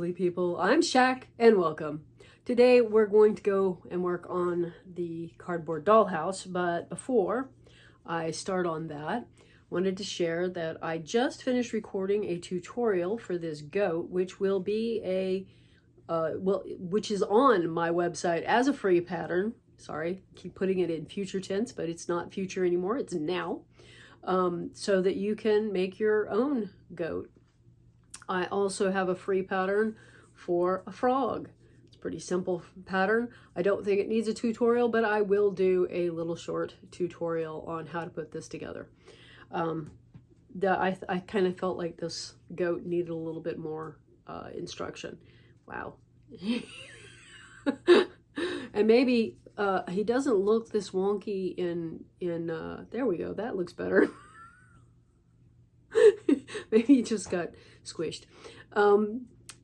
lovely people. I'm Shaq and welcome. Today we're going to go and work on the cardboard dollhouse, but before I start on that, wanted to share that I just finished recording a tutorial for this goat, which will be which is on my website as a free pattern. Sorry, keep putting it in future tense, but it's not future anymore, it's now. So that you can make your own goat. I also have a free pattern for a frog. It's a pretty simple pattern. I don't think it needs a tutorial, but I will do a little short tutorial on how to put this together. I kind of felt like this goat needed a little bit more instruction. Wow. And maybe he doesn't look this wonky in there we go, that looks better. Maybe he just got squished.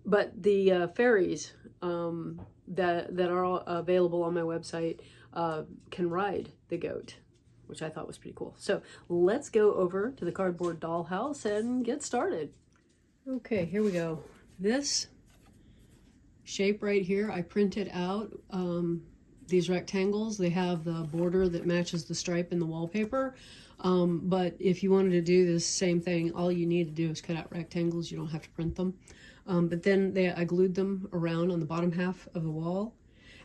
But the fairies that are all available on my website can ride the goat, which I thought was pretty cool. So let's go over to the cardboard dollhouse and get started. Okay, here we go. This shape right here, I printed out these rectangles. They have the border that matches the stripe in the wallpaper. But if you wanted to do this same thing, all you need to do is cut out rectangles. You don't have to print them. But then I glued them around on the bottom half of the wall.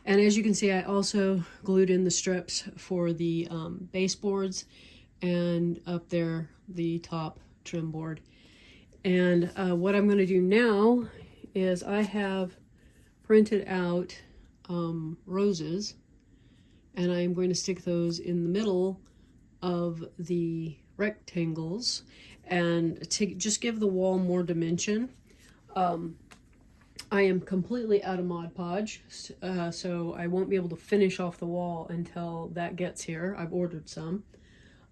And as you can see, I also glued in the strips for the baseboards and up there, the top trim board. And what I'm going to do now is I have printed out roses, and I'm going to stick those in the middle of the rectangles and to just give the wall more dimension. I am completely out of Mod Podge, so I won't be able to finish off the wall until that gets here. I've ordered some,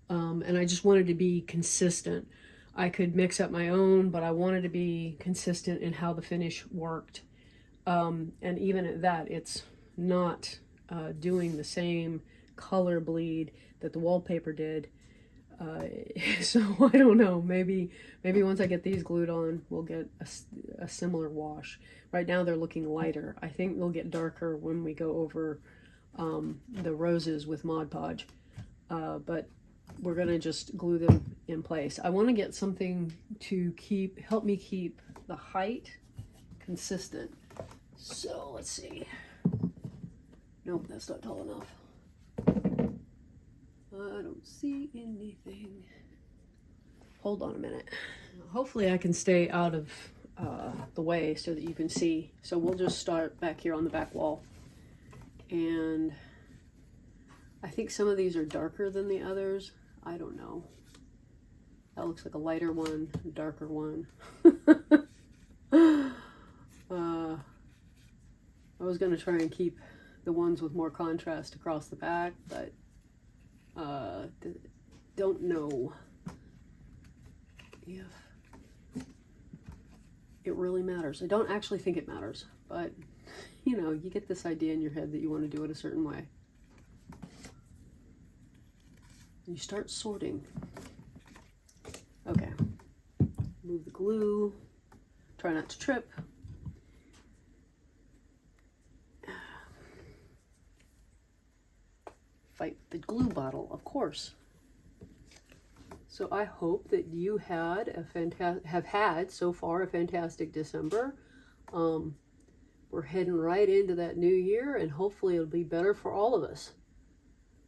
and I just wanted to be consistent. I could mix up my own, but I wanted to be consistent in how the finish worked. And even at that, it's not doing the same color bleed that the wallpaper did. So I don't know, maybe once I get these glued on, we'll get a similar wash. Right now they're looking lighter. I think they'll get darker when we go over the roses with Mod Podge. But we're gonna just glue them in place. I want to get something to help me keep the height consistent. So let's see. Nope, that's not tall enough. I don't see anything. Hold on a minute. Hopefully I can stay out of the way so that you can see. So we'll just start back here on the back wall. And I think some of these are darker than the others. I don't know. That looks like a lighter one, a darker one. I was going to try and keep the ones with more contrast across the back, but don't know if it really matters. I don't actually think it matters, but you know, you get this idea in your head that you want to do it a certain way. You start sorting. Okay, move the glue, try not to trip. Fight the glue bottle, of course. So I hope that you have had so far a fantastic December. We're heading right into that new year, and hopefully it'll be better for all of us.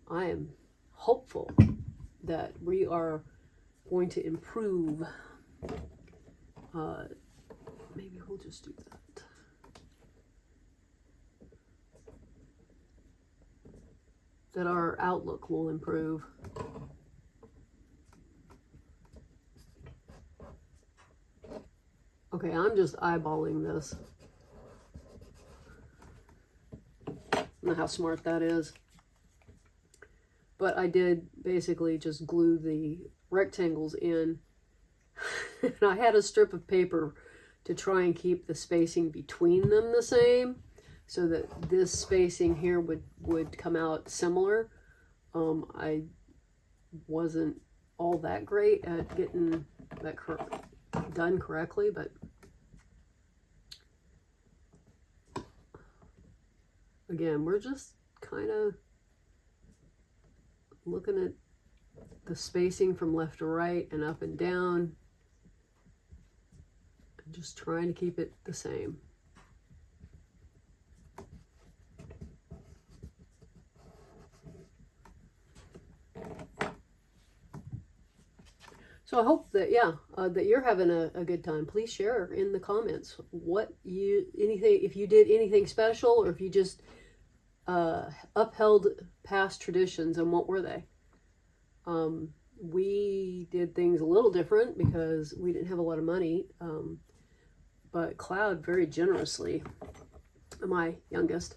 I am hopeful that we are going to improve. Maybe we'll just do that. That our outlook will improve. Okay, I'm just eyeballing this. I don't know how smart that is. But I did basically just glue the rectangles in. And I had a strip of paper to try and keep the spacing between them the same, so that this spacing here would come out similar. I wasn't all that great at getting that done correctly, but again, we're just kind of looking at the spacing from left to right and up and down, and just trying to keep it the same. So I hope that, that you're having a good time. Please share in the comments if you did anything special, or if you just upheld past traditions, and what were they? We did things a little different because we didn't have a lot of money, but Cloud very generously, my youngest,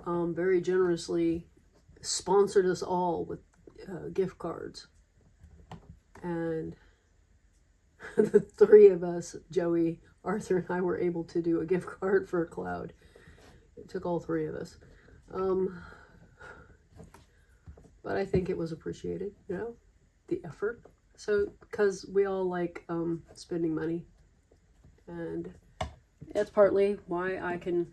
very generously sponsored us all with gift cards. And the three of us, Joey, Arthur, and I, were able to do a gift card for Cloud. It took all three of us. But I think it was appreciated, the effort. So, because we all like spending money. And that's partly why I can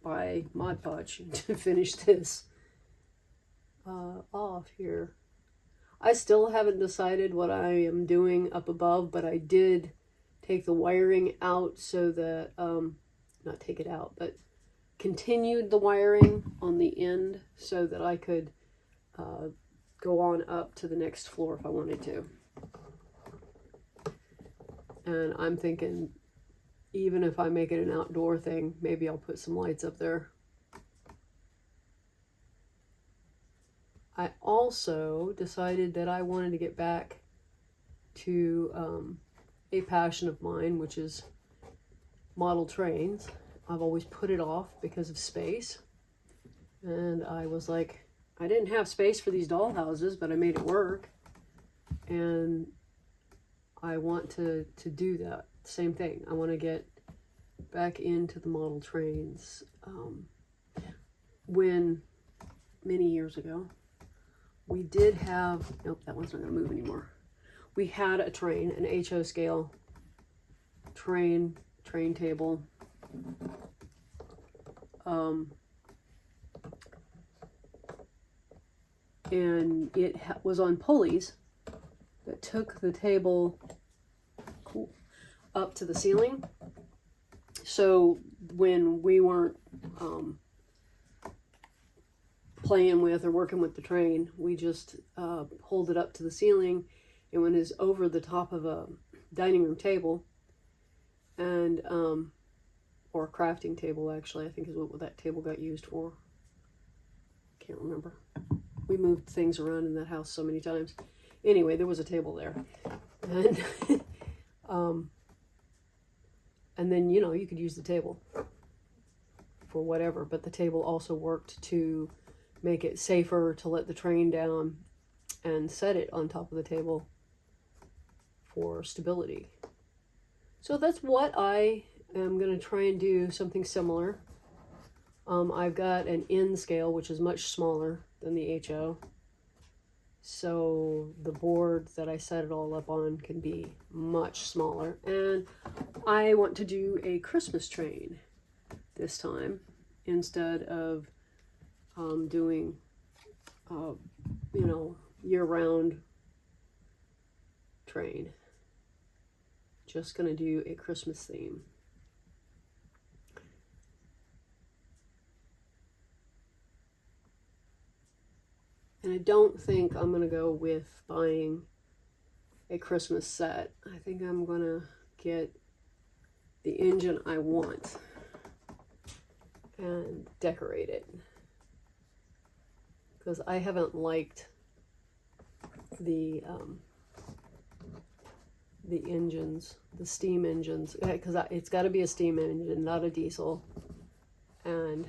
buy Mod Podge to finish this off here. I still haven't decided what I am doing up above, but I did take the wiring out so that, not take it out, but continued the wiring on the end so that I could go on up to the next floor if I wanted to. And I'm thinking, even if I make it an outdoor thing, maybe I'll put some lights up there. I also decided that I wanted to get back to a passion of mine, which is model trains. I've always put it off because of space. And I was like, I didn't have space for these dollhouses, but I made it work. And I want to do that. Same thing. I want to get back into the model trains. When many years ago, we did have, nope, that one's not going to move anymore. We had a train, an HO scale train table. And it was on pulleys that took the table up to the ceiling. So when we weren't playing with or working with the train, we just pulled it up to the ceiling, and when it's over the top of a dining room table, and or a crafting table, actually, I think is what that table got used for. Can't remember. We moved things around in that house so many times. Anyway, there was a table there, and and then you could use the table for whatever, but the table also worked to make it safer to let the train down and set it on top of the table for stability. So that's what I am going to try and do, something similar. I've got an N scale, which is much smaller than the HO. So the board that I set it all up on can be much smaller. And I want to do a Christmas train this time instead of doing, year-round train. Just going to do a Christmas theme. And I don't think I'm going to go with buying a Christmas set. I think I'm going to get the engine I want and decorate it. Because I haven't liked the engines, the steam engines, because it's got to be a steam engine, not a diesel. And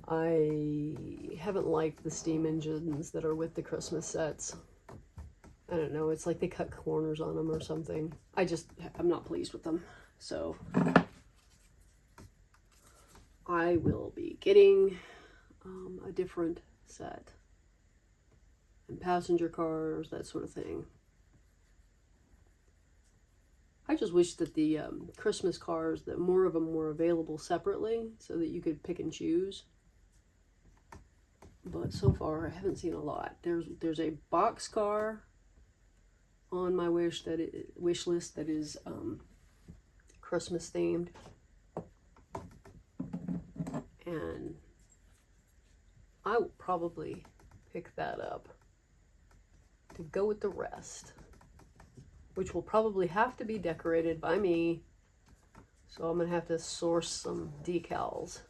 I haven't liked the steam engines that are with the Christmas sets. I don't know, it's like they cut corners on them or something. I'm not pleased with them. So I will be getting a different set. And passenger cars, that sort of thing. I just wish that the Christmas cards, that more of them were available separately so that you could pick and choose. But so far, I haven't seen a lot. There's a boxcar on my wish list that is Christmas themed, and I will probably pick that up to go with the rest, which will probably have to be decorated by me. So I'm gonna have to source some decals.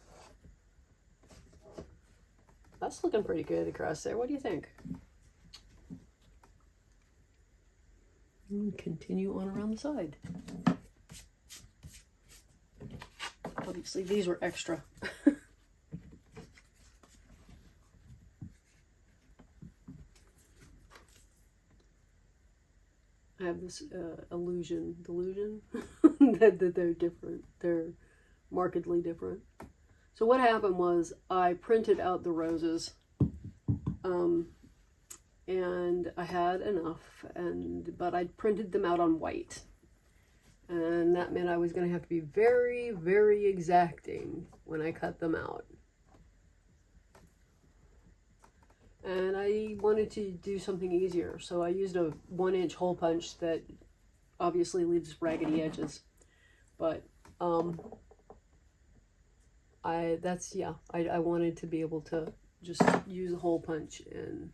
That's looking pretty good across there. What do you think? And continue on around the side. Obviously, these were extra. I have this delusion that they're different. They're markedly different. So what happened was I printed out the roses, and I had enough, but I printed them out on white, and that meant I was going to have to be very, very exacting when I cut them out. And I wanted to do something easier, so I used a 1-inch hole punch that obviously leaves raggedy edges, but I wanted to be able to just use a hole punch, and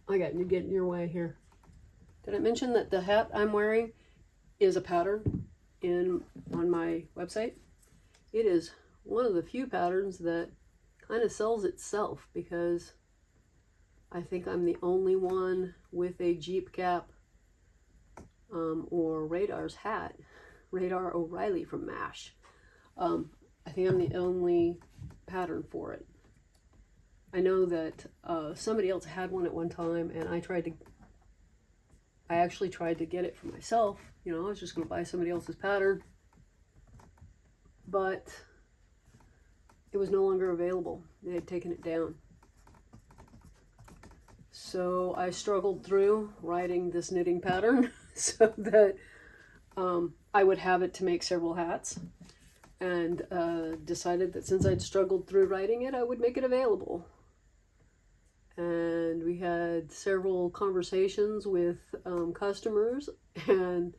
I got to get in your way here. Did I mention that the hat I'm wearing is a pattern on my website? It is one of the few patterns that kind of sells itself, because I think I'm the only one with a Jeep cap or Radar's hat, Radar O'Reilly from MASH. I think I'm the only pattern for it. I know that somebody else had one at one time, and I actually tried to get it for myself. You know, I was just going to buy somebody else's pattern, but it was no longer available. They had taken it down. So I struggled through writing this knitting pattern so that I would have it to make several hats, and decided that since I'd struggled through writing it, I would make it available. And we had several conversations with customers, and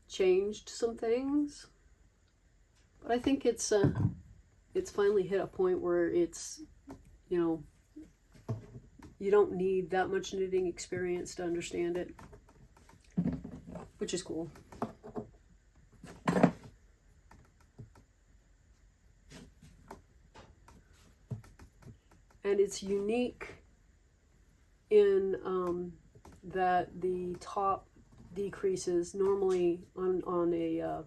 changed some things. But I think it's finally hit a point where it's, you know, you don't need that much knitting experience to understand it, which is cool. And it's unique in that the top decreases. Normally on a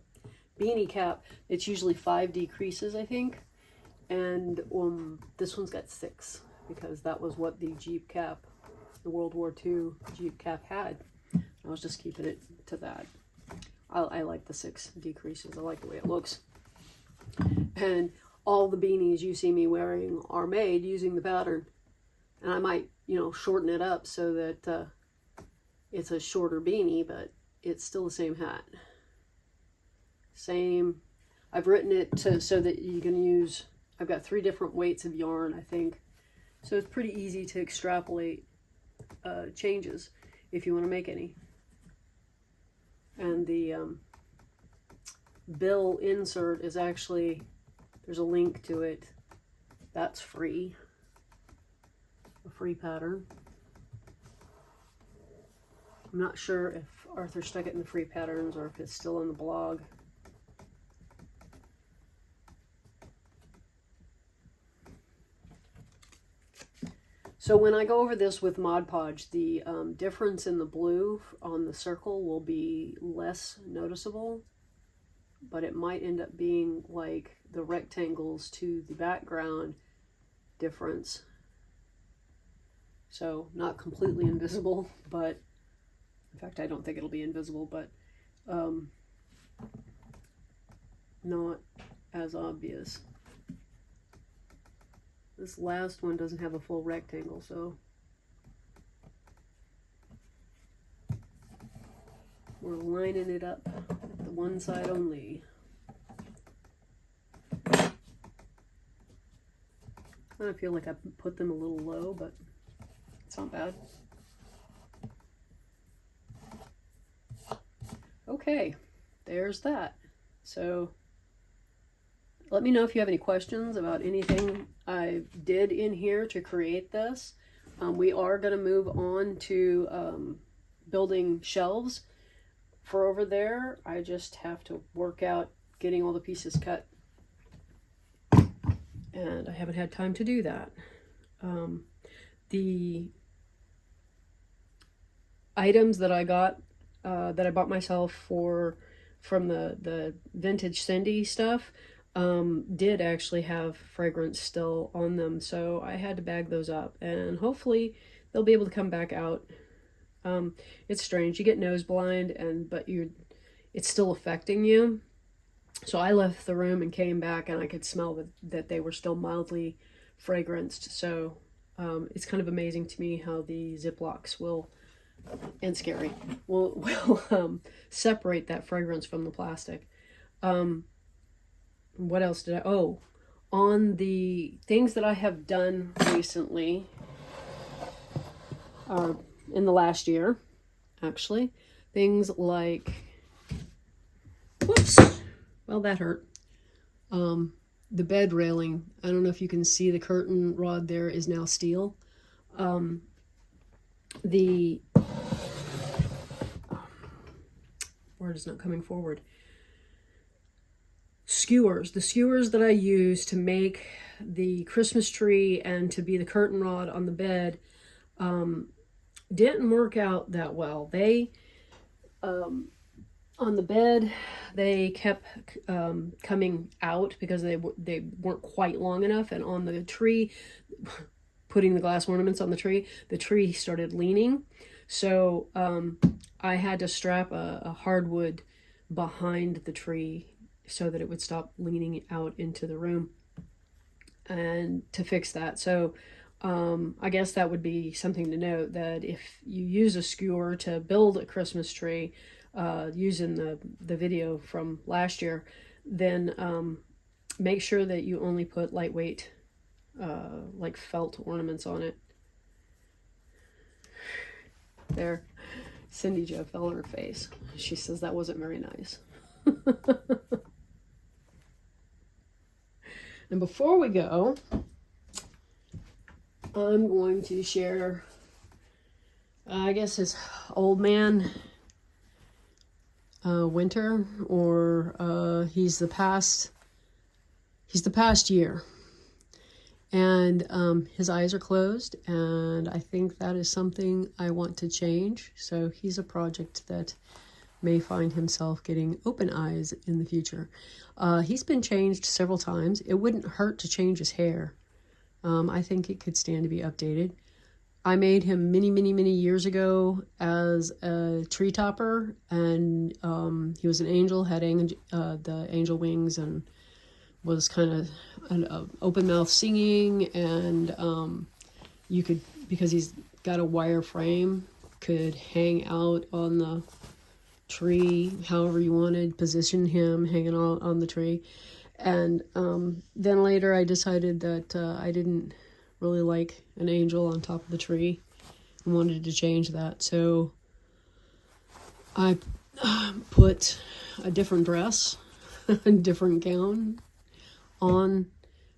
beanie cap, it's usually 5 decreases, I think, and this one's got 6, because that was what the Jeep cap, the World War II Jeep cap had. I was just keeping it to that. I like the 6 decreases. I like the way it looks. And all the beanies you see me wearing are made using the pattern, and I might, you know, shorten it up so that it's a shorter beanie, but it's still the same hat. Same. I've written it so that you can use, I've got 3 different weights of yarn, I think, so it's pretty easy to extrapolate changes if you want to make any. And the bill insert is actually, there's a link to it. That's free. A free pattern. I'm not sure if Arthur stuck it in the free patterns or if it's still on the blog. So when I go over this with Mod Podge, the difference in the blue on the circle will be less noticeable, but it might end up being like the rectangles to the background difference. So not completely invisible, but in fact, I don't think it'll be invisible, but not as obvious. This last one doesn't have a full rectangle, so We're lining it up the one side only. I feel like I put them a little low, but it's not bad. Okay, there's that. So let me know if you have any questions about anything I did in here to create this. We are going to move on to building shelves for over there. I just have to work out getting all the pieces cut, and I haven't had time to do that. The items that I got, that I bought myself from the vintage Cindy stuff, did actually have fragrance still on them, so I had to bag those up, and hopefully they'll be able to come back out. It's strange, you get nose blind, but it's still affecting you. So I left the room and came back, and I could smell that they were still mildly fragranced. So it's kind of amazing to me how the Ziplocs will, and scary, will separate that fragrance from the plastic. What else did on the things that I have done recently, or in the last year, actually, things like, whoops, well, that hurt. The bed railing, I don't know if you can see the curtain rod there is now steel. The word is not coming forward. The skewers that I use to make the Christmas tree and to be the curtain rod on the bed didn't work out that well. They on the bed, they kept coming out because they weren't quite long enough, and on the tree, putting the glass ornaments on the tree started leaning. So I had to strap a hardwood behind the tree so that it would stop leaning out into the room, and to fix that. So I guess that would be something to note, that if you use a skewer to build a Christmas tree, using the video from last year, then make sure that you only put lightweight like felt ornaments on it. There, Cindy Jo fell on her face. She says that wasn't very nice. And before we go, I'm going to share, I guess, his old man winter, or he's the past year, and his eyes are closed, and I think that is something I want to change. So he's a project that may find himself getting open eyes in the future. He's been changed several times. It wouldn't hurt to change his hair. I think it could stand to be updated. I made him many years ago as a tree topper, and he was an angel, had the angel wings, and was kind of an open mouth singing, and you could, because he's got a wire frame, could hang out on the tree however you wanted, position him hanging out on the tree. And then later I decided that I didn't really like an angel on top of the tree and wanted to change that. So I put a different dress, a different gown on.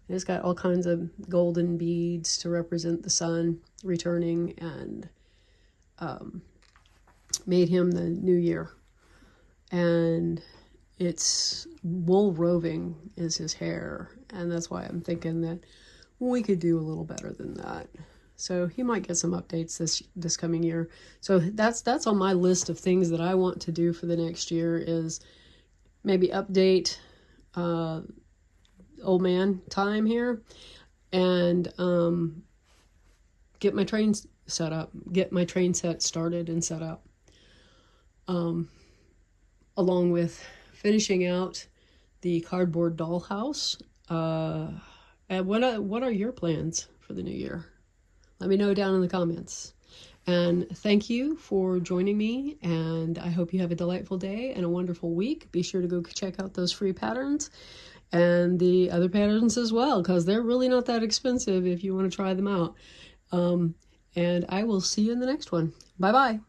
It's got all kinds of golden beads to represent the sun returning, and made him the new year. And it's wool roving is his hair, and that's why I'm thinking that we could do a little better than that. So he might get some updates this coming year. So that's on my list of things that I want to do for the next year, is maybe update old man time here, and get my train set up, get my train set started and set up, along with finishing out the cardboard dollhouse. And what are your plans for the new year? Let me know down in the comments. And thank you for joining me, and I hope you have a delightful day and a wonderful week. Be sure to go check out those free patterns and the other patterns as well, because they're really not that expensive if you want to try them out. And I will see you in the next one. Bye-bye.